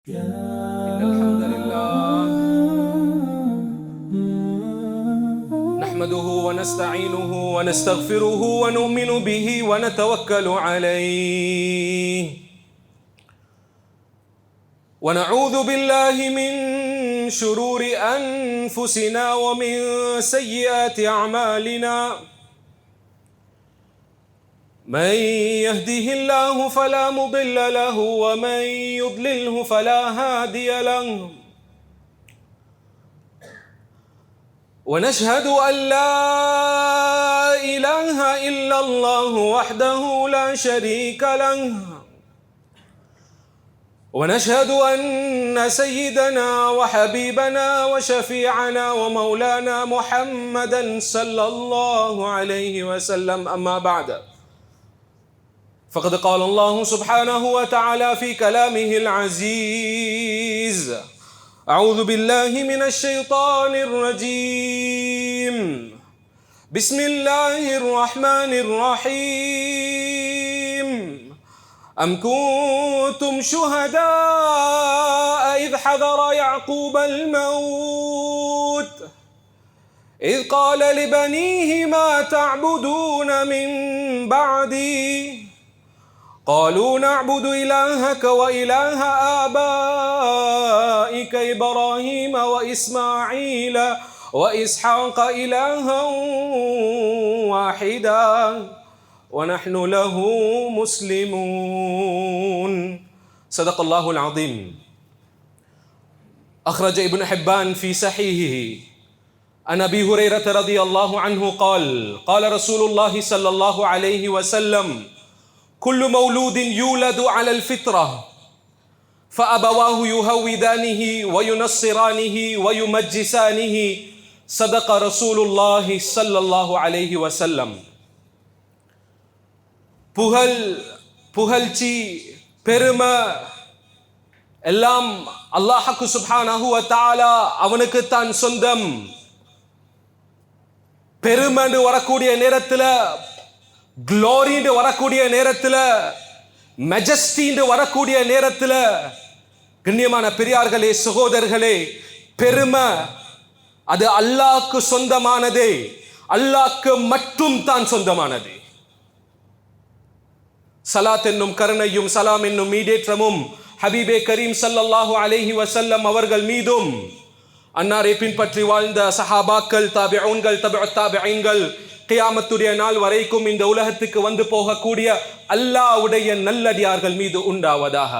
إن الحمد لله نحمده ونستعينه ونستغفره ونؤمن به ونتوكل عليه ونعوذ بالله من شرور أنفسنا ومن سيئات أعمالنا من يهده الله فلا مضل له ومن يضلله فلا هادي له ونشهد أن لا إله إلا الله وحده لا شريك له ونشهد أن سيدنا وحبيبنا وشفيعنا ومولانا محمدا صلى الله عليه وسلم أما بعد فقد قال الله سبحانه وتعالى في كلامه العزيز أعوذ بالله من الشيطان الرجيم بسم الله الرحمن الرحيم أم كنتم شهداء إذ حضر يعقوب الموت إذ قال لبنيه ما تعبدون من بعدي قالوا نعبد إلهك وإله آبائك إبراهيم وإسماعيل وإسحاق إلها واحدا ونحن له مسلمون صدق الله العظيم أخرج ابن حبان في صحيحه عن أبي هريرة رضي الله عنه قال رسول الله صلى الله عليه وسلم كل مولود يولد على الفطرة فأبواه يهودانه وينصرانه ويمجسانه صدق رسول الله صلى الله عليه وسلم புகழ்ச்சி பெருமை எல்லாம் அல்லாஹ்வுக்கு சுப்ஹானஹு வ தஆலா அவனுக்கு தான் சொந்தம். பெருமைன்னு வரக்கூடிய நேரத்தில், க்ளோரின்னு வரக்கூடிய நேரத்தில், மெஜஸ்டின்னு வரக்கூடிய நேரத்தில், கண்ணியமான பெரியார்களே சகோதரர்களே, பெருமை அது அல்லாஹ்வுக்கு சொந்தமானது, அல்லாஹ்வுக்கு மட்டும் தான் சொந்தமானது. சலாத் என்னும் கருணையும் சலாம் என்னும் மீடேற்றமும் ஹபீபே கரீம் ஸல்லல்லாஹு அலைஹி வஸல்லம் அவர்கள் மீதும், அன்னாரை பின்பற்றி வாழ்ந்த சஹாபாக்கள், தாபிஊன்கள், தபுத் தாபிஈன்கள், கியாமத்துடைய நாள் வரைக்கும் இந்த உலகத்துக்கு வந்து போகக்கூடிய அல்லாஹ்வுடைய நல்லடியார்கள் மீது உண்டாவதாக.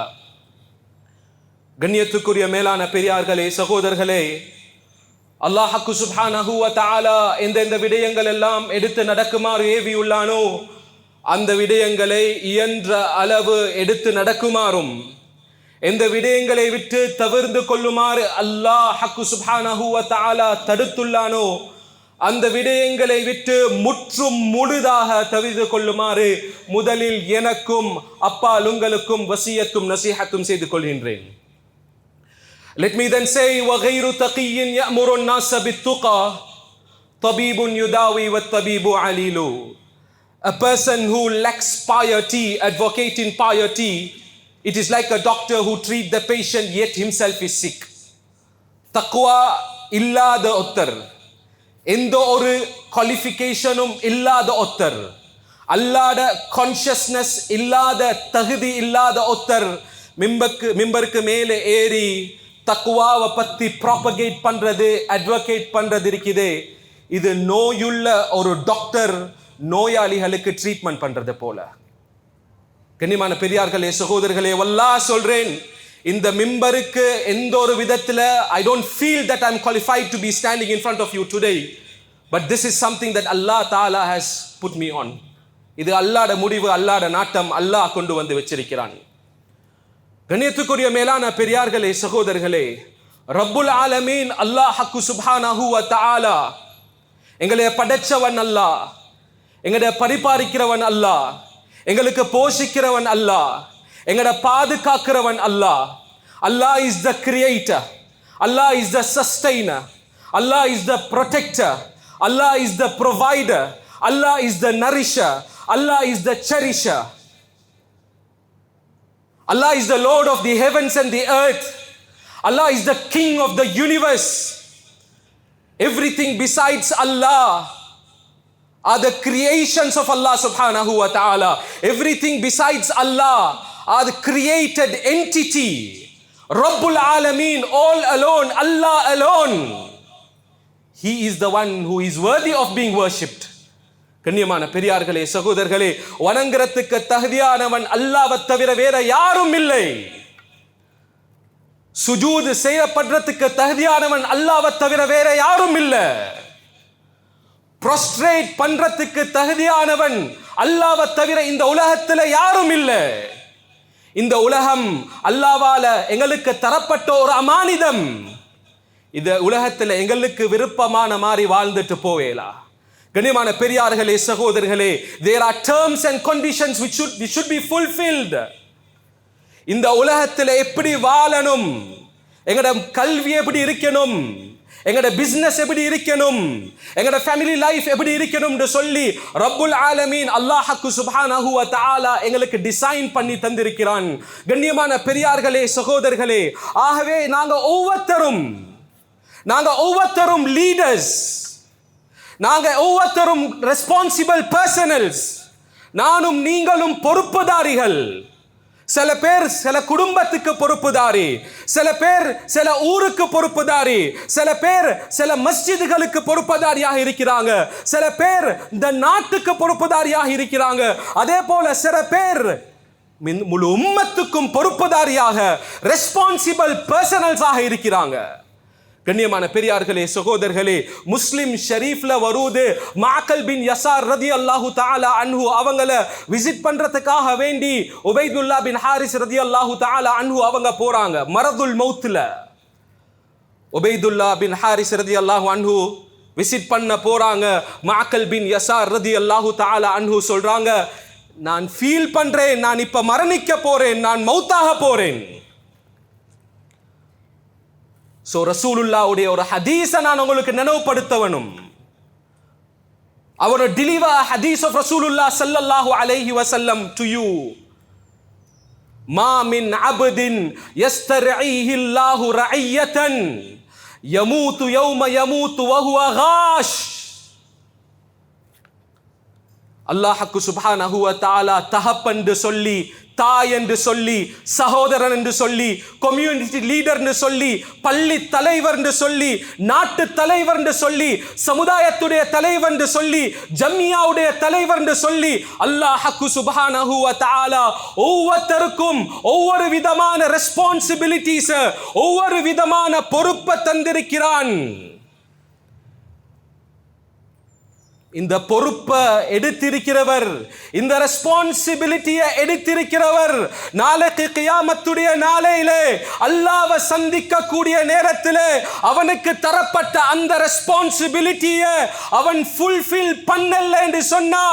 கண்ணியத்துக்குரிய மேலான பெரியார்களே சகோதரர்களே, அல்லாஹ்வுக்கு சுப்ஹானஹு வ தஆலா எந்தெந்த விடயங்கள் எல்லாம் எடுத்து நடக்குமாறு ஏவியுள்ளானோ அந்த விடயங்களை இயன்ற அளவு எடுத்து நடக்குமாறும், எந்த விடயங்களை விட்டு தவிர்ந்து கொள்ளுமாறு அல்லாஹ்வுக்கு சுப்ஹானஹு வ தஆலா தடுத்துள்ளானோ அந்த விடயங்களை விட்டு முற்றும் முழுதாக தவிர்த்து கொள்ளுமாறு முதலில் எனக்கும் அப்பால் உங்களுக்கும் வசியத்தும் நசீஹத்தும் செய்து கொள்கின்றேன். Let me then say, وَغَيْرُ تَقِيٍّ يَأْمُرُ النَّاسَ بِالتُّقَى طَبِيبٌ يُدَاوِي وَالطَّبِيبُ عَلِيلٌ. A person who lacks piety, advocating piety, it is like a doctor who treats the patient yet himself is sick. தக்வா இல்லாத ஒருத்தர், எந்த ஒரு குவாலிஃபிகேஷனும் இல்லாத ஒருத்தர், அல்லாத கான்ஷியஸ்னஸ் இல்லாத தகுதி இல்லாத ஒருத்தர் மிம்பருக்கு மேலே ஏறி தக்வாவை பற்றி ப்ராபகேட் பண்றது, அட்வொகேட் பண்றது இருக்குது. இது நோயுள்ள ஒரு டாக்டர் நோயாளிகளுக்கு ட்ரீட்மெண்ட் பண்றது போல. கண்ணியமான பெரியார்களே சகோதரர்களே, வல்லாஹ் சொல்றேன், இந்த மிம்பருக்கு எந்த ஒரு விதத்தில் I don't feel that I'm qualified to be standing in front of you today, but this is something that Allah Ta'ala has put me on. இது அல்லாஹ்வுடைய முடிவு, அல்லாஹ்வுடைய நாட்டம், அல்லாஹ் கொண்டு வந்து வச்சிருக்கிறான். கண்ணியத்துக்குரிய மேலான பெரியார்களே சகோதரர்களே, ரப்புல் ஆலமீன் அல்லாஹ்வுக்கு சுப்ஹானஹு வ தஆலா எங்களை படைச்சவன் அல்லாஹ், எங்களை பரிபாலிக்கிறவன் அல்லாஹ், எங்களுக்கு போஷிக்கிறவன் அல்லாஹ், எங்களை பாதுகாக்கிறவன் Allah. Allah is the creator, Allah is the sustainer, Allah is the protector, Allah is the provider, Allah is the nourisher, Allah is the cherisher. Allah is the Lord of the heavens and the earth. Allah is the King of the universe. Everything besides Allah are the creations of Allah subhanahu wa ta'ala. Everything besides Allah are the created entity. Rabbul Alameen, all alone, Allah alone. He is the one who is worthy of being worshipped. கண்ணியமான பெரியார்களே, சகோதரர்களே, வணங்குறதுக்கு தகுதியானவன் அல்லாஹ்வை தவிர வேற யாரும் இல்லை. சுஜூத் செய்யப்படுறதுக்கு தகுதியானவன் அல்லாஹ்வை தவிர வேற யாரும் இல்லை. ப்ரோஸ்ட்ரேட் பண்றதுக்கு தகுதியானவன் அல்லாஹ்வை தவிர இந்த உலகத்தில் யாரும் இல்லை. இந்த உலகம் அல்லாஹ்வால எங்களுக்கு தரப்பட்ட ஒரு அமானிதம். இந்த உலகத்தில் எங்களுக்கு விருப்பமான மாதிரி வாழ்ந்துட்டு போவேலா. கண்ணியமான பெரியார்களே, சகோதரர்களே, there are terms and conditions which should be fulfilled. இந்த உலகத்தில் எப்படி வாழணும், எங்கட கல்வி எப்படி இருக்கணும், எங்கட பிசினஸ் எப்படி இருக்கணும், எங்கட ஃபேமிலி லைஃப் எப்படி இருக்கணும் என்று சொல்லி ரப்புல் ஆலமீன் அல்லாஹ் சுப்ஹானஹு வ தஆலா எங்களுக்கு டிசைன் பண்ணி தந்திருக்கிறான். கண்ணியமான பெரியார்களே, சகோதரர்களே, ஆகவே நாங்கள் ஒவ்வொருத்தரும் லீடர்ஸ், நாங்கள் ஒவ்வொருத்தரும் ரெஸ்பான்சிபிள் பர்சனல்ஸ். நானும் நீங்களும் பொறுப்புதாரிகள். சில பேர் சில குடும்பத்துக்கு பொறுப்புதாரி, சில பேர் சில ஊருக்கு பொறுப்புதாரி, சில பேர் சில மஸ்ஜிதுகளுக்கு பொறுப்புதாரியாக இருக்கிறாங்க, சில பேர் இந்த நாட்டுக்கு பொறுப்புதாரியாக இருக்கிறாங்க. அதே போல சில பேர் முழு உம்மத்துக்கும் பொறுப்புதாரியாக ரெஸ்பான்சிபிள் பர்சனல்ஸாக இருக்கிறாங்க. கண்ணியமான பெரியார்களே, சகோதரர்களே, முஸ்லிம் ஷரீஃப்ல வருது, மாக்கல் பின் யசார் ரதியல்லாஹு தஆலா அன்ஹு அவங்கள விசிட் பண்றதுக்காக வேண்டி உபைதுல்லா பின் ஹாரிஸ் ரதியல்லாஹு தஆலா அன்ஹு அவங்க போறாங்க. மரதுல் மௌத்ல உபைதுல்லா பின் ஹாரிஸ் ரதியல்லாஹு அன்ஹு விசிட் பண்ண போறாங்க. மாக்கல் பின் யசார் ரதியல்லாஹு தஆலா அன்ஹு சொல்றாங்க, நான் ஃபீல் பண்றேன், நான் இப்ப மரணிக்க போறேன், நான் மௌத்தாக போறேன். சோ ரசூலுல்லாஹ்வுடைய ஒரு ஹதீஸை நான் உங்களுக்கு நினைவுபடுத்தவனும். I want to deliver a hadith of Rasulullah sallallahu alayhi wa sallam to you. Ma min abdin yastar'ihi Allahu ra'iyatan yamutu yawma yamutu wa huwa ghash. அல்லாஹ் சுப்ஹானஹு வ தஆலா தகப்பன் என்று சொல்லி, தாய் என்று சொல்லி, சகோதரன் என்று சொல்லி, கம்யூனிட்டி லீடர் என்று சொல்லி, பள்ளி தலைவர் என்று சொல்லி, நாட்டு தலைவர் என்று சொல்லி, சமுதாயத்துடைய தலைவர் என்று சொல்லி, ஜம்மியாவுடைய தலைவர் என்று சொல்லி, அல்லாஹ் சுப்ஹானஹு வ தஆலா ஒவ்வொருத்தருக்கும் ஒவ்வொரு விதமான ரெஸ்பான்சிபிலிட்டிஸ், ஒவ்வொரு விதமான பொறுப்பை தந்திருக்கிறான். இந்த பொறுப்பை எடுத்திருக்கிறவர், இந்த ரெஸ்பான்சிபிலிட்டியை எடுத்திருக்கிறவர், நாளைக்கு கியாமத்துடைய நாளையிலே அல்லாஹ்வை சந்திக்க கூடிய நேரத்திலே அவனுக்கு தரப்பட்ட அந்த ரெஸ்பான்சிபிலிட்டியை அவன் ஃபுல்ஃபில் பண்ணல என்று சொன்னா,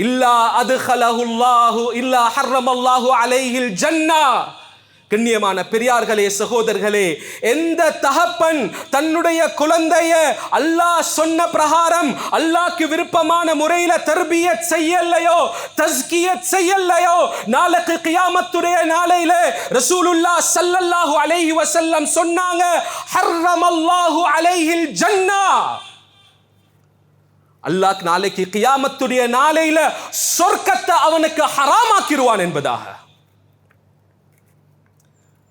இல்லா அத்கலஹுல்லாஹு இல்லா ஹர்ரமல்லாஹு அலைஹில் ஜன்னா. கண்ணியமான பெரியார்களே, சகோதரர்களே, எந்த தகப்பன் தன்னுடைய குழந்தைய அல்லாஹ் சொன்ன பிரகாரம் அல்லாஹ்க்கு விருப்பமான முறையில தர்பியத் செய்யலையோ, தஸ்கியத் செய்யலையோ, நாளைக்கு கியாமத்துடைய நாளையில ரசூலுல்லாஹ் ஸல்லல்லாஹு அலைஹி வஸல்லம் சொன்னாங்க, ஹர்ரமல்லாஹு அலைஹில் ஜன்னா. அல்லாஹ் நாளைக்கு கியாமத்துடைய நாளையில சொர்க்கத்தை அவனுக்கு ஹராமாக்கிடுவான் என்பதாக.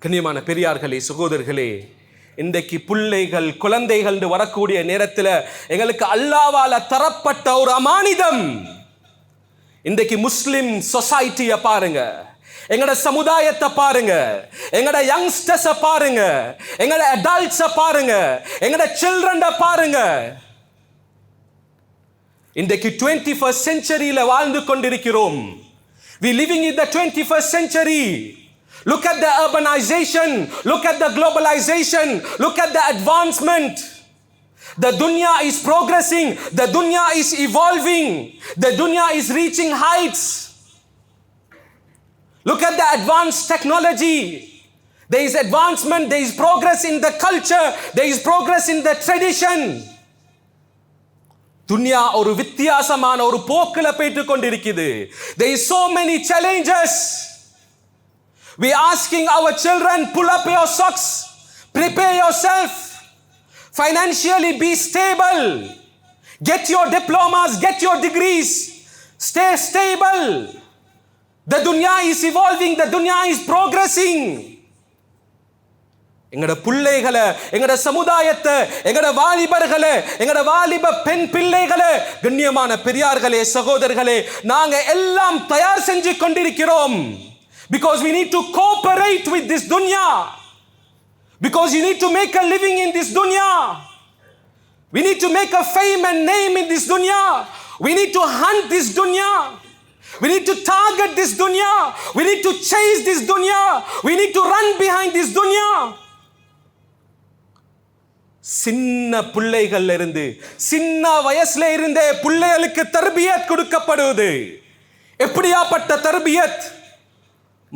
கண்ணியமான பெரியார்களே, சகோதரர்களே, இன்றைக்கு பிள்ளைகள் குழந்தைகள் வரக்கூடிய நேரத்தில் எங்களுக்கு அல்லாஹ்வால தரப்பட்ட ஒரு அமானிதம். இன்றைக்கு முஸ்லிம் சொசைட்டியை பாருங்க, எங்கட சமுதாயத்தை பாருங்க, எங்கட யங்ஸ்டர்ஸை பாருங்க, எங்கட அடல்ட்ஸை பாருங்க, எங்கட சில்ட்ரனை பாருங்க. இன்றைக்கு 21st centuryல வாழ்ந்து கொண்டிருக்கிறோம். We living in the 21st century. Look at the urbanization, look at the globalization, look at the advancement. The dunya is progressing, the dunya is evolving, the dunya is reaching heights. Look at the advanced technology. There is advancement, there is progress in the culture, there is progress in the tradition. துன்யா ஒரு வித்தியாசமான ஒரு போக்குல போயிட்டு கொண்டிருக்குது. There is so many challenges. We asking our children, pull up your socks, prepare yourself, financially be stable, get your diplomas, get your degrees, stay stable. The dunya is evolving, the dunya is progressing. எங்கட பிள்ளைகளை, எங்கட சமுதாயத்தை, எங்கட வாலிபர்களை, எங்கட வாலிப பெண் பிள்ளைகளை, கண்ணியமான பெரியார்களே சகோதரர்களே, நாங்க எல்லாம் தயார் செஞ்சு கொண்டிருக்கிறோம். Because we need to cooperate with this dunya. Because you need to make a living in this dunya. We need to make a fame and name in this dunya. We need to hunt this dunya. We need to target this dunya. We need to chase this dunya. We need to run behind this dunya. சின்ன பிள்ளைகள்ல இருந்து, சின்ன வயசுல இருந்தே பிள்ளைகளுக்கு தர்பியத் கொடுக்கப்படுவது. எப்படியாப்பட்ட தர்பியத்?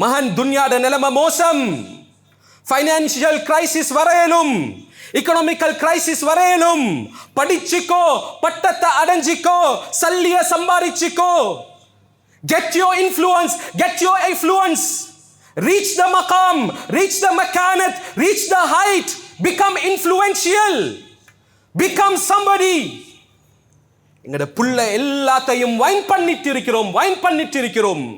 மகன், துன்யாட நிலைமை மோசம். ஃபைனான்சியல் கிரைசிஸ் வரையிலும், எக்கனாமிக்கல் கிரைசிஸ் வரையிலும், படிச்சுக்கோ, பட்டத்தை அடைஞ்சிக்கோ, சல்லிய சம்பாதிச்சுக்கோ. Get your influence, get your influence. Reach the maqam, reach the makanat, reach the height. Become influential. Become somebody. எங்கட புள்ள எல்லாத்தையும் வைன் பண்ணிட்டு இருக்கிறோம்.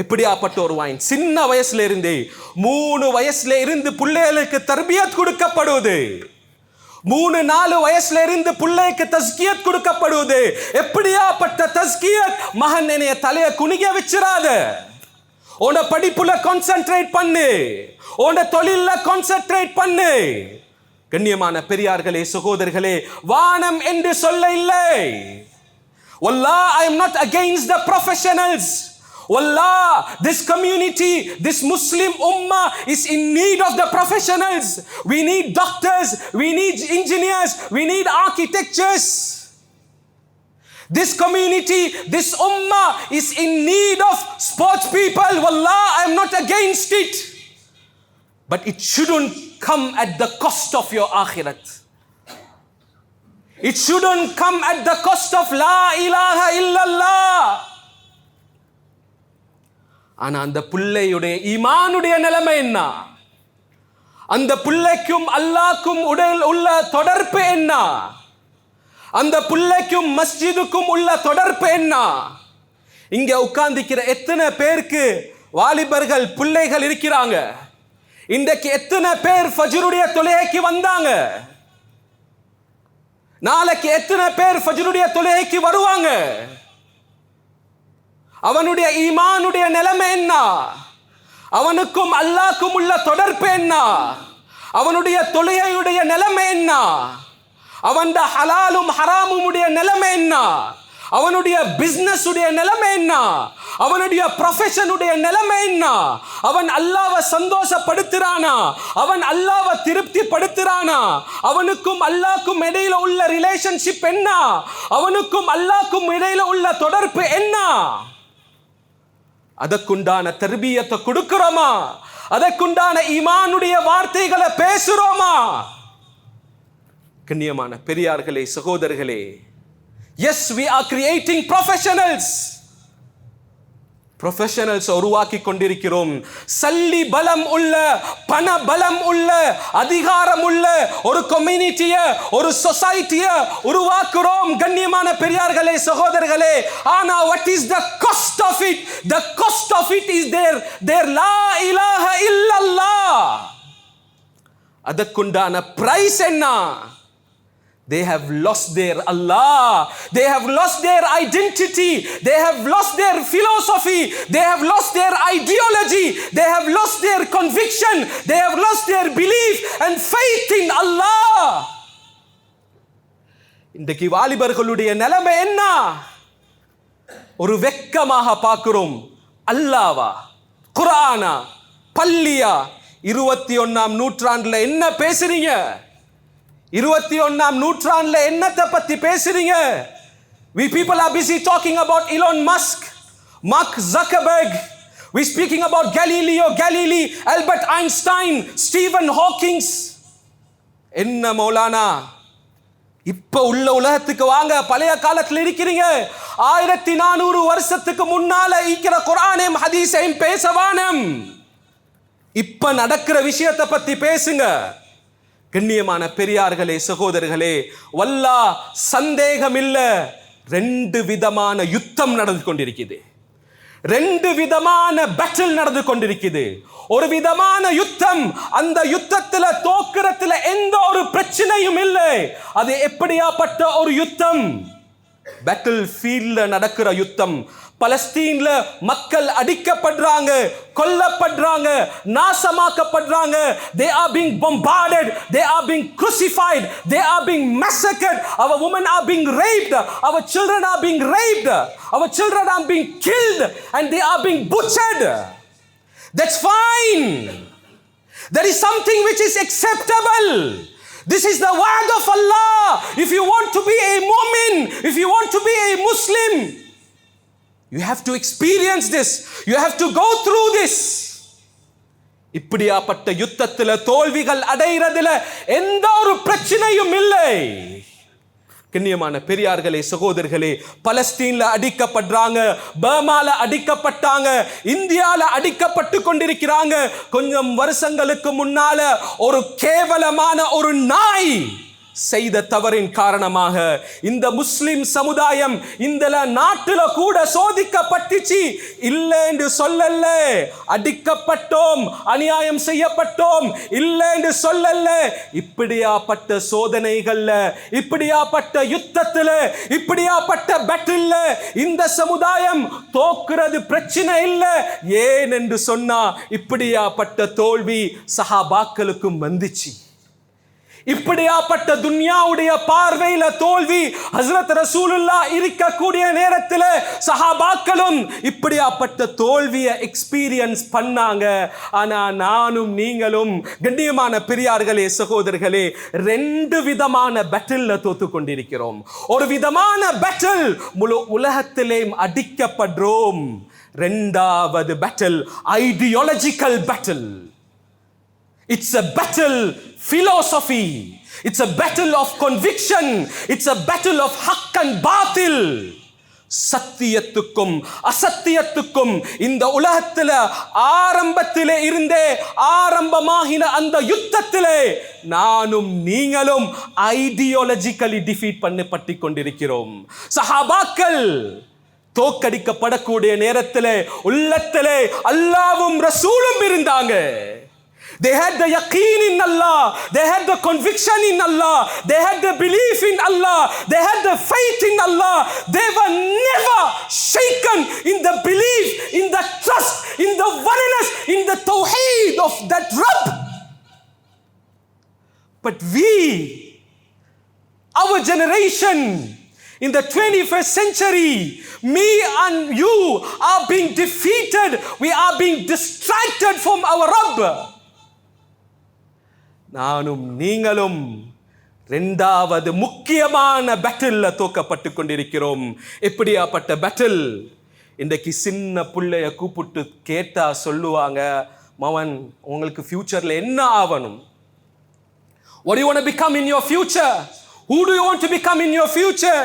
எப்படியாப்பட்ட ஒரு வைன்? சின்ன வயசுல இருந்தே, 3 வயசுல இருந்து பிள்ளைகளுக்கு தர்பியத் கொடுக்கப்படுவது. 3-4 வயசுல இருந்து பிள்ளைக்கு தஸ்கியத் கொடுக்கப்படுவது. எப்படியாப்பட்ட தஸ்கியத்? மகன், என்னைய தலைய குனிய வச்சிராத, உன படிப்புல கான்சென்ட்ரேட் பண்ணு, உன தொழில்ல கான்சென்ட்ரேட் பண்ணு. கண்ணியமான பெரியார்களே சகோதரர்களே, வானம் என்று சொல்ல இல்லை. Wallah, I am not against the professionals. Wallah, this community, this Muslim ummah is in need of the professionals. We need doctors, we need engineers, we need architects. This community, this ummah is in need of sports people. Wallah, I am not against it. But it shouldn't come at the cost of your akhirat. It shouldn't come at the cost of la ilaha illallah. ஆனா அந்த பிள்ளையுடைய ஈமானுடைய நிலைமை என்ன? அந்த பிள்ளைக்கும் அல்லாஹ்க்கும் உள்ள தொடர்பு என்ன? அந்த பிள்ளைக்கும் மஸ்ஜிதுக்கும் உள்ள தொடர்பு என்ன? இங்க உட்கார்ந்திருக்கிற எத்தனை பேருக்கு வாலிபர்கள் பிள்ளைகள் இருக்கிறாங்க? இன்றைக்கு எத்தனை பேர் ஃபஜ்ருடைய தொழுகைக்கு வந்தாங்க? நாளைக்கு எத்தனை பேர் ஃபஜ்ருடைய தொழுகைக்கு வருவாங்க? அவனுடைய ஈமானுடைய நிலைமை என்ன? அவனுக்கும் அல்லாஹ்க்கும் உள்ள தொடர்பு என்ன? அவனுடைய தொழுகையுடைய நிலைமை என்ன? அவனுடைய ஹலாலும் ஹராமும் உடைய நிலைமை என்ன? அவனுடைய பிசினஸ் உடைய நிலைமை என்ன? அவனுடைய ப்ரொஃபஷன் உடைய நிலைமை என்ன? அவன் அல்லாஹ்வை சந்தோஷப்படுத்துறானா? அவன் அல்லாஹ்வை திருப்தி படுத்துறானா? அவனுக்கும் அல்லாஹ்க்கும் இடையில உள்ள ரிலேஷன்ஷிப் என்ன? அவனுக்கும் அல்லாஹ்க்கும் இடையில உள்ள தொடர்பு என்ன? அதற்குண்டான தர்பியத்தை கொடுக்கிறோமா? அதற்குண்டான ஈமானுடைய வார்த்தைகளை பேசுறோமா? கண்ணியமான பெரியார்களே சகோதரர்களே, yes, we are creating professionals உருவாக்கி கொண்டிருக்கிறோம். சல்லி பலம் உள்ள, பண பலம் உள்ள, அதிகாரம் உள்ள ஒரு கம்யூனிட்டிய, ஒரு சொசைட்டிய உருவாக்குறோம். கண்ணியமான பெரியார்களே சகோதரர்களே, ஆனா what is the cost of it? The cost of it is their la ilaha illallah. அதற்குண்டான பிரைஸ் என்ன? They have lost their Allah. They have lost their identity. They have lost their philosophy. They have lost their ideology. They have lost their conviction. They have lost their belief and faith in Allah. இன்றைக்கு வாலிபர்களுடைய நிலைமை என்ன? ஒரு வெக்கமாக பார்க்கிறோம். அல்லாஹ்வா, குர்ஆனா, பள்ளியா? 21ஆம் நூற்றாண்டுல என்ன பேசுறீங்க? 21ஆம் நூற்றாண்டுல என்னத்தை பத்தி பேசுறீங்க? We people are busy talking about Elon Musk, Mark Zuckerberg. We speaking about Galileo Galilei, Albert Einstein, Stephen Hawking. என்ன மௌலானா, இப்ப உள்ள உலகத்துக்கு வாங்க. பழைய காலத்தில் இருக்கிறீங்க. 1400 வருஷத்துக்கு முன்னால இருக்கிற குர்ஆனையும் ஹதீஸையும் பேசவானம். இப்ப நடக்கிற விஷயத்தை பத்தி பேசுங்க. கண்ணியமான பெரியார்களே, சகோதரர்களே, வல்லாஹ் சந்தேகம் இல்ல, 2 விதமான யுத்தம் நடந்து கொண்டிருக்குது. 2 விதமான பேட்டில் நடந்து கொண்டிருக்குது. ஒரு விதமான யுத்தம், அந்த யுத்தத்துல தோக்கிறதுல எந்த ஒரு பிரச்சனையும் இல்லை. அது எப்படியாப்பட்ட ஒரு யுத்தம்? பேட்டில் ஃபீல்ட்ல நடக்கிற யுத்தம். பலஸ்தீன்ல மக்கள் அடிக்கப்படுறாங்க, கொல்லப்படுறாங்க, நாசமாக்கப்படுறாங்க. They are being bombarded, they are being crucified, they are being massacred. Our women are being raped, our children are being raped, our children are being killed, and they are being butchered. That's fine. There is something which is acceptable. This is the word of Allah. If you want to be a mu'min, if you want to be a Muslim, you have to experience this. You have to go through this. இப்படியாப்பட்ட யுத்தத்தில் தோல்விகள் அடைகிறதுல எந்த ஒரு பிரச்சனையும் இல்லை. கண்ணியமான பெரியார்களே, சகோதரர்களே, பலஸ்தீன்ல அடிக்கப்படுறாங்க, பர்மால அடிக்கப்பட்டாங்க, இந்தியால அடிக்கப்பட்டு கொண்டிருக்கிறாங்க. கொஞ்சம் வருஷங்களுக்கு முன்னால ஒரு கேவலமான ஒரு நாய் செய்த தவறின் காரணமாக இந்த முஸ்லிம் சமுதாயம் இந்த நாட்டில கூட சோதிக்கப்பட்டுச்சு. இல்லை என்று சொல்லல, அடிக்கப்பட்டோம், அநியாயம் செய்யப்பட்டோம், இல்லை என்று சொல்லல. இப்படியாப்பட்ட சோதனைகள்ல, இப்படியாப்பட்ட யுத்தத்துல, இப்படியாப்பட்ட பேட்டில்ல இந்த சமுதாயம் தோக்குறது பிரச்சனை இல்லை. ஏன் என்று சொன்னா, இப்படியாப்பட்ட தோல்வி சஹாபாக்களுக்கும் வந்துச்சு. இப்படியாப்பட்ட துன்யாவுடைய பார்வையில தோல்வி ஹஸ்ரத் ரசூலுல்லாஹ் இருக்கக்கூடிய நேரத்தில் சஹாபாக்களும் இப்படியாப்பட்ட தோல்வியை எக்ஸ்பீரியன்ஸ் பண்ணாங்க. ஆனா நானும் நீங்களும் கண்ணியமான பெரியார்களே, சகோதரர்களே, 2 விதமான பேட்டில்ல தோத்து கொண்டிருக்கிறோம். ஒரு விதமான பேட்டில் முழு உலகத்திலேயும் அடிக்கப்படுறோம். 2வது battle ideological battle. It's a battle philosophy. It's a battle of conviction. It's a battle of haqq and batil. சத்தியத்துக்கும் அசத்தியத்துக்கும் இந்த உலகத்தில் ஆரம்பத்திலே இருந்தே ஆரம்பமாகின அந்த யுத்தத்திலே நானும் நீங்களும் ஐடியாலஜிக்கலி டிஃபீட் பண்ணப்பட்டு கொண்டிருக்கிறோம். சஹாபாக்கள் தோக்கடிக்கப்படக்கூடிய நேரத்திலே உள்ளத்திலே அல்லாஹ்வும் ரசூலும் இருந்தாங்க. They had the yaqeen in Allah, they had the conviction in Allah, they had the belief in Allah, they had the faith in Allah. They were never shaken in the belief, in the trust, in the oneness, in the tawheed of that Rabb. But we, our generation in the 21st century, me and you are being defeated, we are being distracted from our Rabb. நானும் நீங்களும் 2வது முக்கியமான பேட்டில்ல தோக்கப்பட்டு கொண்டிருக்கிறோம். எப்படியாப்பட்ட battle? இன்றைக்கு சின்ன பிள்ளைய கூப்பிட்டு கேட்டா சொல்லுவாங்க, மவன் உங்களுக்கு ஃபியூச்சர்ல என்ன ஆகணும்? What do you want to become in your future? Who do you want to become in your future?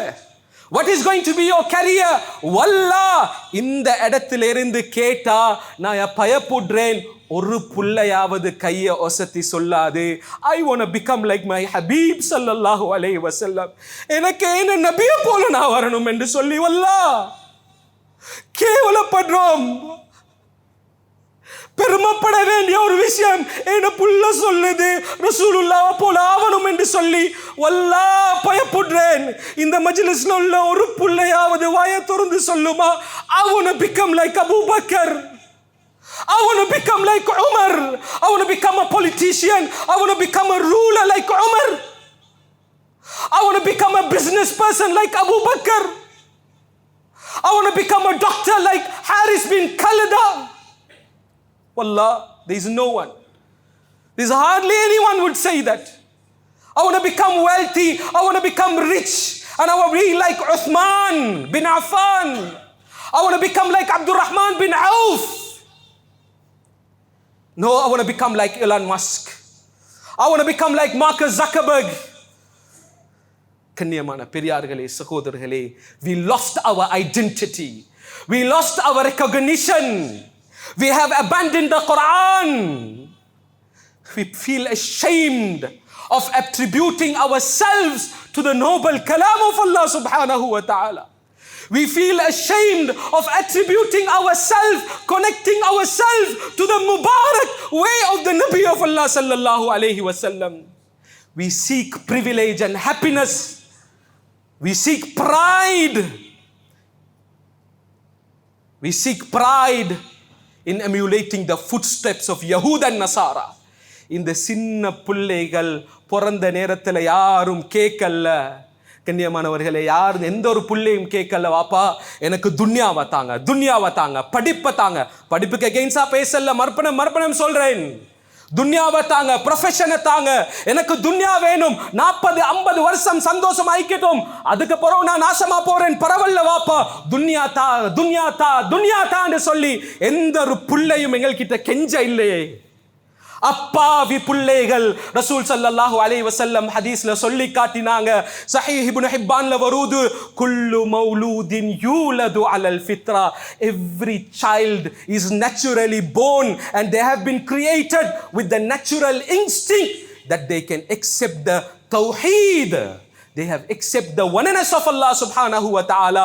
What is going to be your career? வல்லாஹ் இந்த இடத்திலிருந்து கேட்டா நான் பயப்படுறேன். ஒரு புள்ளையாவது கையை ஒசத்தி சொல்லாது, I want to become like my Habib sallallahu alayhi wasallam. எனக்கு என்ன நபியை போல நான் வரணும் என்று சொல்லி வல்லாஹ் கேவலப்படுறோம். பெருமைப்பட வேண்டிய ஒரு விஷயம், என்ன புள்ள சொல்லுது ரசூலுல்லாஹ் போல ஆவணும் என்று சொல்லி வல்லாஹ் பயப்படுறேன். இந்த மஜ்லிஸ்ல உள்ள ஒரு புள்ளையாவது வாயை திறந்து சொல்லுமா, I want to become like Abu Bakr, I want to become like Umar, I want to become a politician, I want to become a ruler like Umar, I want to become a business person like Abu Bakr, I want to become a doctor like Haris bin Khalida. Wallah, there is no one. There is hardly anyone would say that. I want to become wealthy, I want to become rich, and I want to be like Uthman bin Affan. I want to become like Abdurrahman bin Auf. No, I want to become like Elon Musk. I want to become like Mark Zuckerberg. கண்ணியமான பெரியார்களே சகோதரர்களே, we lost our identity, we lost our recognition, we have abandoned the Quran, we feel ashamed of attributing ourselves to the noble kalam of Allah subhanahu wa ta'ala. We feel ashamed of attributing ourselves, connecting ourselves to the Mubarak way of the Nabi of Allah sallallahu alayhi wa sallam. We seek privilege and happiness. We seek pride. We seek pride in emulating the footsteps of Yahud and Nasara. இந்த சின்ன பிள்ளைகள் பிறந்த நேரத்தில் யாரும் கேட்கல, கண்ணியமானவர்களே, யார் எந்த ஒரு பிள்ளையும் கேட்கல, வாப்பா எனக்கு துன்யாவை தாங்க, துன்யாவை தாங்க, படிப்பை தாங்க. படிப்புக்கு அகெயின்ஸ்டா பேசல, மறுபணம் சொல்றேன். துன்யாவை தாங்க, ப்ரொஃபஷனை தாங்க, எனக்கு துன்யா வேணும், 40-50 வருஷம் சந்தோஷம் ஆயிக்கட்டும், அதுக்கப்புறம் நான் நாசமா போறேன், பரவாயில்ல வாப்பா, துன்யா தா துன்யா தா துன்யா தான்னு சொல்லி எந்த ஒரு பிள்ளையும் எங்கள்கிட்ட கெஞ்ச இல்லையே. அப்பாவி பிள்ளைகள் ரசூல் ஸல்லல்லாஹு அலைஹி வஸல்லம் ஹதீஸ்ல சொல்லி காட்டினாங்க. சஹீஹ் இப்னு ஹிப்பான்ல வருது, குல்லு மௌலூதின் யூலது அலல் ஃபித்ரா, every child is naturally born and they have been created with the natural instinct that they can accept the tawheed. They have accept the oneness of Allah subhanahu wa ta'ala.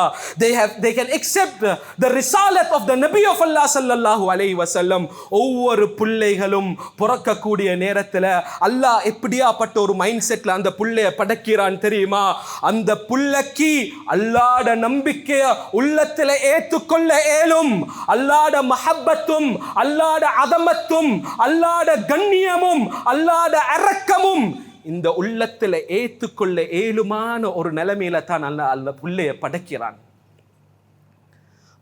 They can accept the risalat of the Nabi of Allah sallallahu alayhi wa sallam. ஒவ்வொரு பிள்ளைகளும் பிறக்கக்கூடிய நேரத்தில் அல்லாஹ் எப்படியாப்பட்ட ஒரு mind செட்ல அந்த பிள்ளைய படைக்கிறான் தெரியுமா? அந்த பிள்ளைக்கு அல்லாஹ்ட நம்பிக்கைய உள்ளத்தில் ஏற்றுக்கொள்ள ஏலும், அல்லாஹ்ட மஹப்பத்தும், அல்லாஹ்ட அதமத்தும், அல்லாஹ்ட கண்ணியமும், அல்லாஹ்ட இரக்கமும் இந்த உள்ளத்தில் ஏற்றுக்கொள்ள ஏழுமான ஒரு நிலைமையில தான் அல்ல புள்ளைய படைக்கிறான்.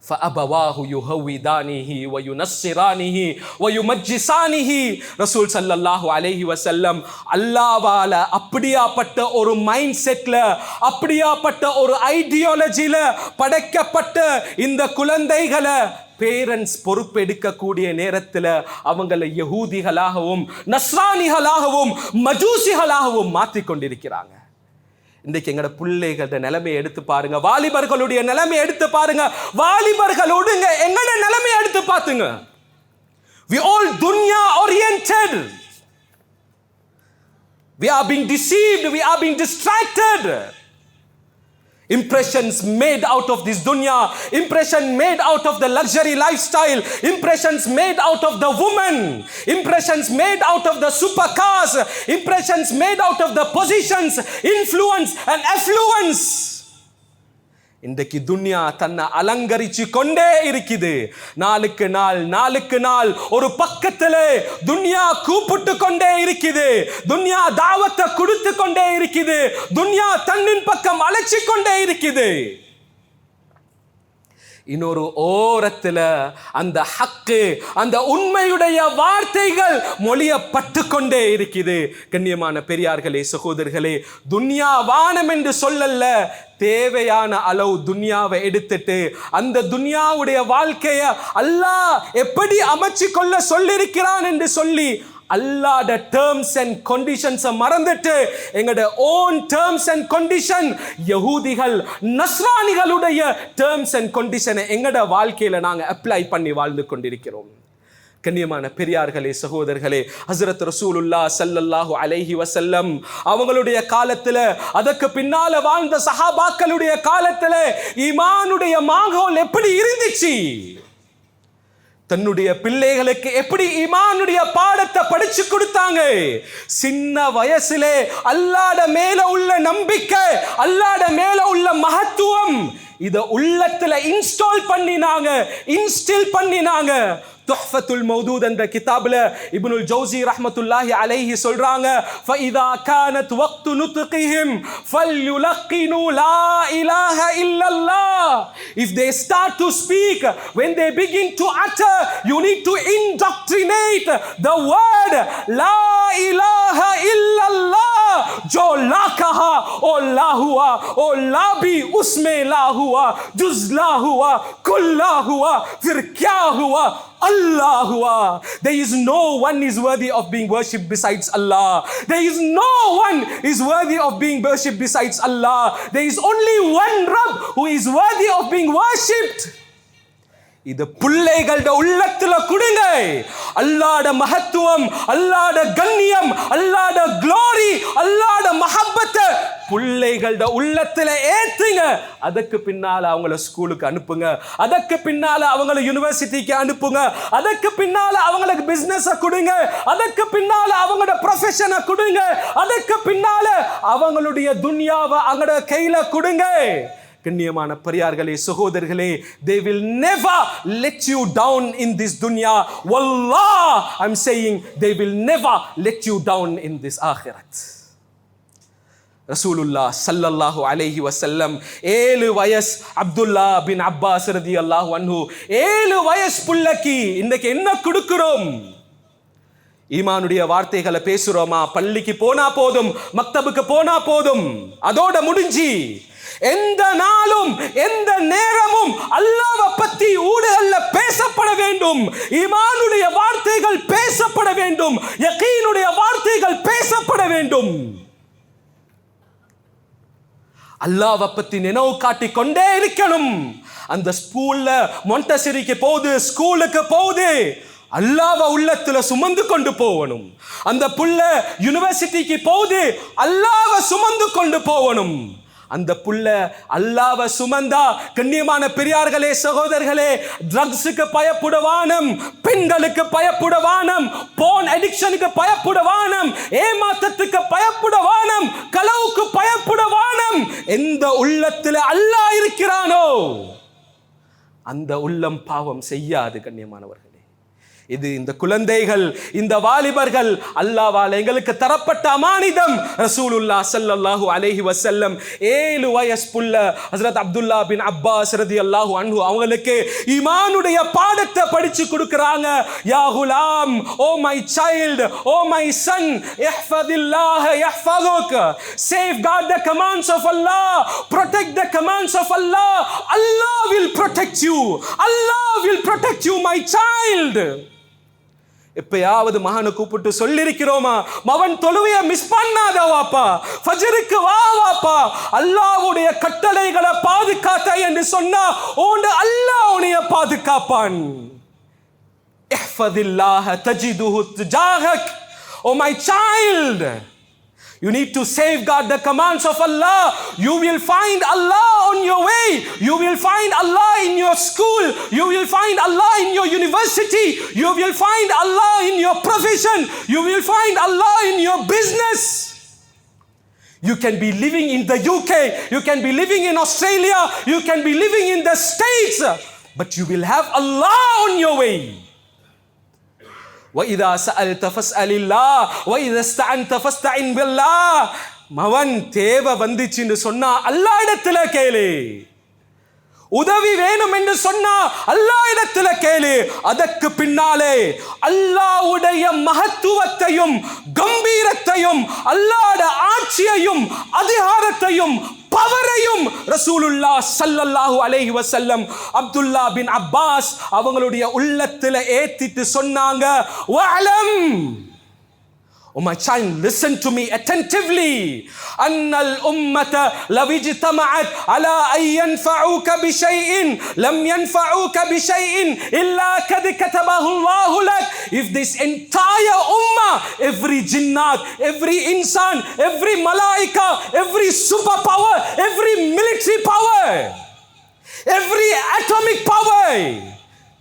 فَأَبَوَاهُ يُهَوِّدَانِهِ وَيُنَصِّرَانِهِ وَيُمَجِّسَانِهِ. ரசூல் ஸல்லல்லாஹு அலைஹி வஸல்லம் அல்லாஹ்வால அப்படியாப்பட்ட ஒரு மைண்ட் செட்ல, அப்படியாப்பட்ட ஒரு ஐடியாலஜில படைக்கப்பட்ட இந்த குழந்தைகளை பேரண்ட்ஸ் பொறுப்பெடுக்கக்கூடிய நேரத்தில் அவங்களை யகூதிகளாகவும் நஸ்ரானிகளாகவும் மஜூசிகளாகவும் மாற்றிக்கொண்டிருக்கிறாங்க. இன்றைக்கு எங்களோட பிள்ளைகளோட நிலைமையை எடுத்து பாருங்க, வாலிபர்களுடைய நிலைமையை எடுத்து பாருங்க, வாலிபர்களோடுங்க எங்களோட நிலைமையை எடுத்து பார்த்துங்க. We all dunya oriented. We are being deceived, we are being distracted. Impressions made out of this dunya, impression made out of the luxury lifestyle, impressions made out of the woman, impressions made out of the supercars, impressions made out of the positions, influence and affluence. இன்றைக்கு துன்யா தன்னை அலங்கரிச்சு கொண்டே இருக்குது. நாளுக்கு நாள் ஒரு பக்கத்தில் துன்யா கூப்பிட்டு கொண்டே இருக்குது, துன்யா தாவத்தை கொடுத்து கொண்டே இருக்குது, துன்யா தன்னின் பக்கம் அழைச்சி கொண்டே இருக்குது. இன்னொரு ஓரத்தில் அந்த ஹக்கு, அந்த உண்மையுடைய வார்த்தைகள் மொழியப்பட்டு கொண்டே இருக்குது. கண்ணியமான பெரியார்களே சகோதரர்களே, துன்யா வானம் என்று சொல்லல, தேவையான அளவு துன்யாவை எடுத்துட்டு அந்த துன்யாவுடைய வாழ்க்கையை அல்லாஹ் எப்படி அமைச்சு கொள்ள சொல்லியிருக்கிறான் என்று சொல்லி அல்லாஹ்ட டேர்ம்ஸ் அண்ட் கண்டிஷன்ஸை மறந்துட்டு எங்களோட ஓன் டேர்ம்ஸ் அண்ட் கண்டிஷன், யகூதிகள் நஸ்ரானிகளுடைய டேர்ம்ஸ் அண்ட் கண்டிஷனை எங்களோட வாழ்க்கையில நாங்கள் அப்ளை பண்ணி வாழ்ந்து கொண்டிருக்கிறோம். கண்ணியமான பெரியார்களே சகோதரர்களே, ஹஸ்ரத் ரசூலுல்லாஹ் ஸல்லல்லாஹு அலைஹி வஸல்லம் அவங்களுடைய காலத்தில், அதற்கு பின்னால வாழ்ந்த சஹாபாக்களுடைய காலத்தில் ஈமானுடைய மாகோல் எப்படி இருந்துச்சு? தன்னுடைய பிள்ளைகளுக்கு எப்படி ஈமானுடைய பாடத்தை படிச்சு கொடுத்தாங்க? சின்ன வயசிலே அல்லாஹ்ட மேல உள்ள நம்பிக்கை, அல்லாஹ்ட மேல உள்ள மகத்துவம் இத உள்ளத்துல இன்ஸ்டால் பண்ணினாங்க. துஹ்ஃபத்துல் மௌதூத் என்ற கிதாபில் இப்னுல் ஜௌசி ரஹ்மத்துல்லாஹி அலைஹி சொல்றாங்க, ஃபஇதா கானத் வக்து நுத்கிஹிம் ஃபல்யுலக்கினு லா இலாஹ இல்லல்லாஹ். If they start to speak, when they begin to utter, you need to indoctrinate the word la ilaha illallah. जो ला कहा ओ ला हुआ, ओ ला भी उसमें ला हुआ, जुज ला हुआ, कुल ला हुआ, फिर क्या हुआ? Allahua. There is no one is worthy of being worshipped besides Allah. There is no one is worthy of being worshipped besides Allah. There is only one Rabb who is worthy of being worshipped. இது பிள்ளைகளோட உள்ளத்துல கொடுங்க. அல்லாஹ்ட மகத்துவம், அல்லாஹ்ட கண்ணியம், அல்லாஹ்ட glory, அல்லாஹ்ட மஹப்பத் பிள்ளைகளோட உள்ளத்துல ஏத்துங்க. அதுக்கு பின்னால அவங்கள ஸ்கூலுக்கு அனுப்புங்க. அதுக்கு பின்னால அவங்கள யுனிவர்சிட்டிக்கு அனுப்புங்க. அதுக்கு பின்னால அவங்களுக்கு பிசினஸ் கொடுங்க. அதுக்கு பின்னால அவங்களோட ப்ரொஃபஷனை கொடுங்க. அதுக்கு பின்னால அவங்களுடைய துன்யாவை அவங்களோட கையில கொடுங்க. கண்ணியமான பெரியார்களே, சகோதரர்களே, they will never let you down in this dunya. Wallah, I'm saying they will never let you down in this akhirat. ரசூலுல்லாஹ் ஸல்லல்லாஹு அலைஹி வஸல்லம் 7 வயசு அப்துல்லாஹ் பின் அப்பாஸ் ரலியல்லாஹு அன்ஹு 7 வயசு புள்ளக்கு இன்னைக்கு என்ன கொடுக்கிறோம்? ஈமானுடைய வார்த்தைகளை பேசுறோமா? பள்ளிக்கு போனா போதும், மக்தபுக்கு போனா போதும், அதோட முடிஞ்சி. எந்த நாளும் எந்த நேரமும் அல்லாஹ்வை பத்தி ஊடகங்கள்ல பேசப்பட வேண்டும். ஈமானுடைய வார்த்தைகள் பேசப்பட வேண்டும். யகீனுடைய வார்த்தைகள் பேசப்பட வேண்டும். அல்லாஹ்வை பத்தி நினைவு காட்டி கொண்டே இருக்கணும். அந்த ஸ்கூல்ல மொண்டசரிக்கு போகுது, ஸ்கூலுக்கு போகுது, அல்லாஹ்வை உள்ளத்துல சுமந்து கொண்டு போகணும். அந்த புள்ள யூனிவர்சிட்டிக்கு போகுது, அல்லாஹ்வை சுமந்து கொண்டு போகணும். அந்த புள்ள அல்லாஹ்வை சுமந்தா, கண்ணியமான பெரியார்களே, சகோதரர்களே, ட்ரக்ஸுக்கு பயப்படுவானம், பெண்களுக்கு பயப்படுவானம், போன் அடிக்ஷனுக்கு பயப்படுவானம், ஏமாற்றத்துக்கு பயப்படுவானம், களவுக்கு பயப்படுவானம். எந்த உள்ளத்துல அல்லாஹ் இருக்கிறானோ அந்த உள்ளம் பாவம் செய்யாது. கண்ணியமானவர்களே, இது இந்த குழந்தைகள், இந்த வாலிபர்கள் அல்லாஹ்வால் எங்களுக்கு தரப்பட்ட அமானிதம். ரசூலுல்லாஹ் ஸல்லல்லாஹு அலைஹி வஸல்லம் 7 வயசு புள்ள ஹஜ்ரத் அப்துல்லாஹ் பின் அப்பாஸ் ரலியல்லாஹு அன்ஹு அவங்களுக்கு ஈமானுடைய பாடத்தை படிச்சு கொடுக்கறாங்க. யா குலாம், oh my child, oh my son, இஹ்ஃபதில்லாஹ யஹ்ஃபதுக். Safeguard the commands of Allah, protect the commands of Allah. Allah will protect you. Allah will protect you, my child. எப்பயாவது மகனை கூப்பிட்டு சொல்லிருக்கிறோமா? மவன் தொழுவைய மிஸ் பண்ணாத வாப்பா, ஃபஜ்ருக்கு வா வாப்பா, அல்லாஹ்வுடைய கட்டளைகளை பாதுகாத்த என்று சொன்னா ஓண்ட அல்லாஹ் உன்னை பாதுகாப்பான். இஹ்ஃபதில்லாஹ தஜிதுஹு துஜாஹக். Oh my child, you need to safeguard the commands of Allah. You will find Allah on your way. You will find Allah in your school. You will find Allah in your university. You will find Allah in your profession. You will find Allah in your business. You can be living in the UK. You can be living in Australia. You can be living in the States. But you will have Allah on your way. وَإِذَا سَأَلْتَ فَاسْأَلِ اللَّهِ وَإِذَا اسْتَعَنْتَ فَاسْتَعِنْ بِاللَّهِ. மவன் தேவை வந்துச்சுன்னு சொன்னா அல்லாஹ் இடத்துல கேளு. உதவி வேணும் என்று சொன்னா அல்லாஹ் இடத்துல கேளு. அதற்கு பின்னாலே அல்லாஹ்வுடைய மகத்துவத்தையும் கம்பீரத்தையும், அல்லாஹ்வுடைய ஆட்சியையும் அதிகாரத்தையும் பவரையும் ரசூலுல்லாஹ் ஸல்லல்லாஹு அலைஹி வஸல்லம் அப்துல்லாஹ் பின் அப்பாஸ் அவங்களுடைய உள்ளத்துல ஏத்திட்டு சொன்னாங்க, வஅலம். Oh my child, listen to me attentively. أن الأمة لو اجتمعت على أن ينفعوك بشيء لم ينفعوك بشيء إلا قد كتبه الله لك. If this entire ummah, every jinnat, every insan, every malaika, every superpower, every military power, every atomic power,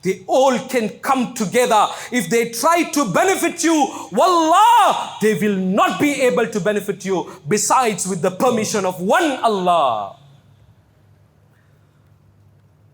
they all can come together. If they try to benefit you, wallah, they will not be able to benefit you besides with the permission of one Allah.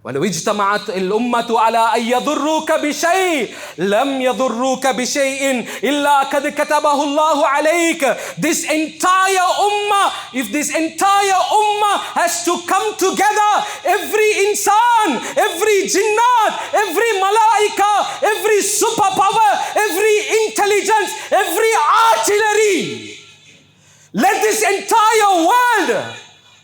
ولو اجتمعت الأمة على أن يضروك بشيء لم يضروك بشيء إلا قد كتبه الله عليك. This entire ummah, if this entire ummah has to come together, every insan, every jinnat, every malaika, every superpower, every intelligence, every artillery, let this entire world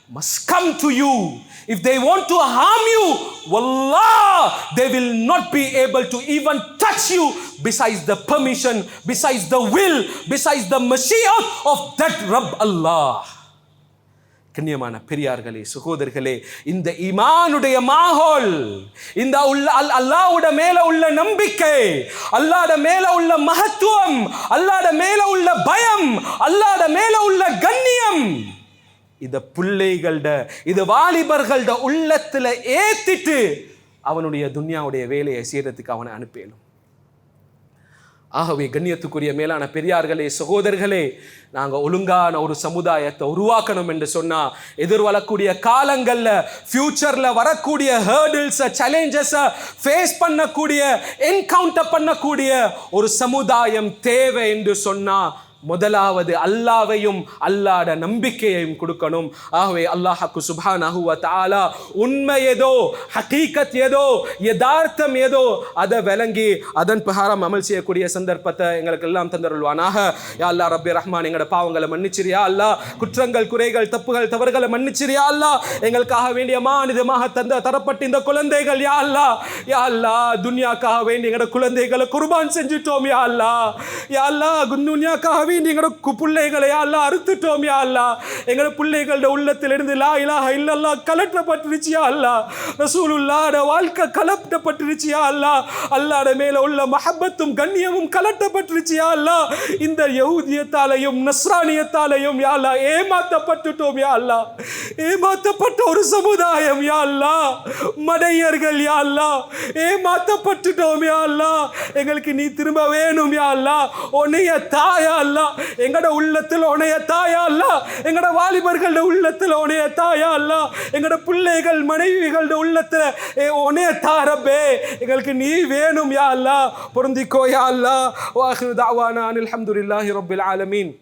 must come to you. if they want to harm you, wallah, they will not be able to even touch you besides the permission, besides the will, besides the mashi'at of that Rabb Allah. கண்ணியமான பெரியார்களே, சகோதரர்களே, இந்த ஈமானுடைய மாஹோல், இந்த அல்லாஹ்வுடைய மேல உள்ள நம்பிக்கை, அல்லாஹ்வுடைய மேல உள்ள மகத்துவம், அல்லாஹ்வுடைய மேல உள்ள பயம், அல்லாஹ்வுடைய மேல உள்ள கண்ணியம், இத பிள்ளைகளோட, இது வாலிபர்களோட உள்ளத்துல ஏத்திட்டு அவனுடைய துன்யாவுடைய வேலையை செய்யறதுக்கு அவனை அனுப்பணும். ஆகவே கண்ணியத்துக்குரிய மேலான பெரியார்களே, சகோதரர்களே, நாங்கள் ஒழுங்கான ஒரு சமுதாயத்தை உருவாக்கணும் என்று சொன்னால், எதிர்வரக்கூடிய காலங்களில், ஃபியூச்சரில் வரக்கூடிய ஹேர்டில்ஸை, சேலஞ்சஸை ஃபேஸ் பண்ணக்கூடிய, என்கவுண்டர் பண்ணக்கூடிய ஒரு சமுதாயம் தேவை என்று சொன்னால், முதலாவது அல்லாஹ்வையும் அல்லாஹ்ட நம்பிக்கையையும் கொடுக்கணும். ஆகவே அல்லாஹ்க்கு சுப்ஹானஹு வ தஆலா உண்மை ஏதோ, ஹகீகத் ஏதோ, யதார்த்தம் ஏதோ அதை விளங்கி அதன் பிரகாரம் அமல் செய்யக்கூடிய சந்தர்ப்பத்தை எங்களுக்கு எல்லாம் தந்தருள்வானாக. யா அல்லாஹ் ரப்பி ரஹ்மான், எங்களோட பாவங்களை மன்னிச்சிரியா அல்லாஹ், குற்றங்கள் குறைகள் தப்புகள் தவறுகளை மன்னிச்சிரியா அல்லாஹ், எங்களுக்காக வேண்டிய மானிதமாக தரப்பட்ட இந்த குழந்தைகள் யா அல்லாஹ், யா அல்லாஹ், துன்யாக்காக வேண்டிய எங்களோட குழந்தைகளை குர்பான் செஞ்சுட்டோம் யா அல்லாஹ், யா அல்லாஹ், துன்யாக்காக எங்களோட பிள்ளைகளை எல்லாம் அறுத்துட்டோம் யா அல்லாஹ், எங்களோட பிள்ளைகளோட உள்ளத்திலிருந்து லா இலாஹ இல்லல்லாஹ் கலட்டப்பட்டுருச்சு யா அல்லாஹ், ரசூலுல்லாஹ்ட வாழ்க்கை கலட்டப்பட்டுருச்சு யா அல்லாஹ், அல்லாஹ்ட மேல உள்ள மஹப்பத்தும் கண்ணியமும் கலட்டப்பட்டுருச்சு யா அல்லாஹ், இந்த யஹூதியத்தாலையும் நஸ்ரானியத்தாலையும் யா அல்லாஹ் ஏமாத்தப்பட்டுட்டோம் யா அல்லாஹ், ஏமாத்தப்பட்ட ஒரு சமுதாயம் யா அல்லாஹ், மடையர்கள் யா அல்லாஹ், ஏமாத்தப்பட்டுட்டோம் யா அல்லாஹ், எங்களுக்கு நீ திரும்ப வேணும் யா அல்லாஹ், உன்னைய தாயா அல்லாஹ், எங்கட உள்ளத்தில் உன்னைய தாயா அல்லாஹ், எங்கட வாலிபர்களோட உள்ளத்தில் உன்னைய தாயா அல்லாஹ், எங்கட பிள்ளைகள் மனைவிகளோட உள்ளத்தில் உன்னைய தாரப்பே, எங்களுக்கு நீ வேணும் யா அல்லாஹ், பொருந்திக்கோ யா அல்லாஹ். வ ஆகிரு தஅவானா அனில் ஹம்துலில்லாஹி ரப்பில் ஆலமீன்.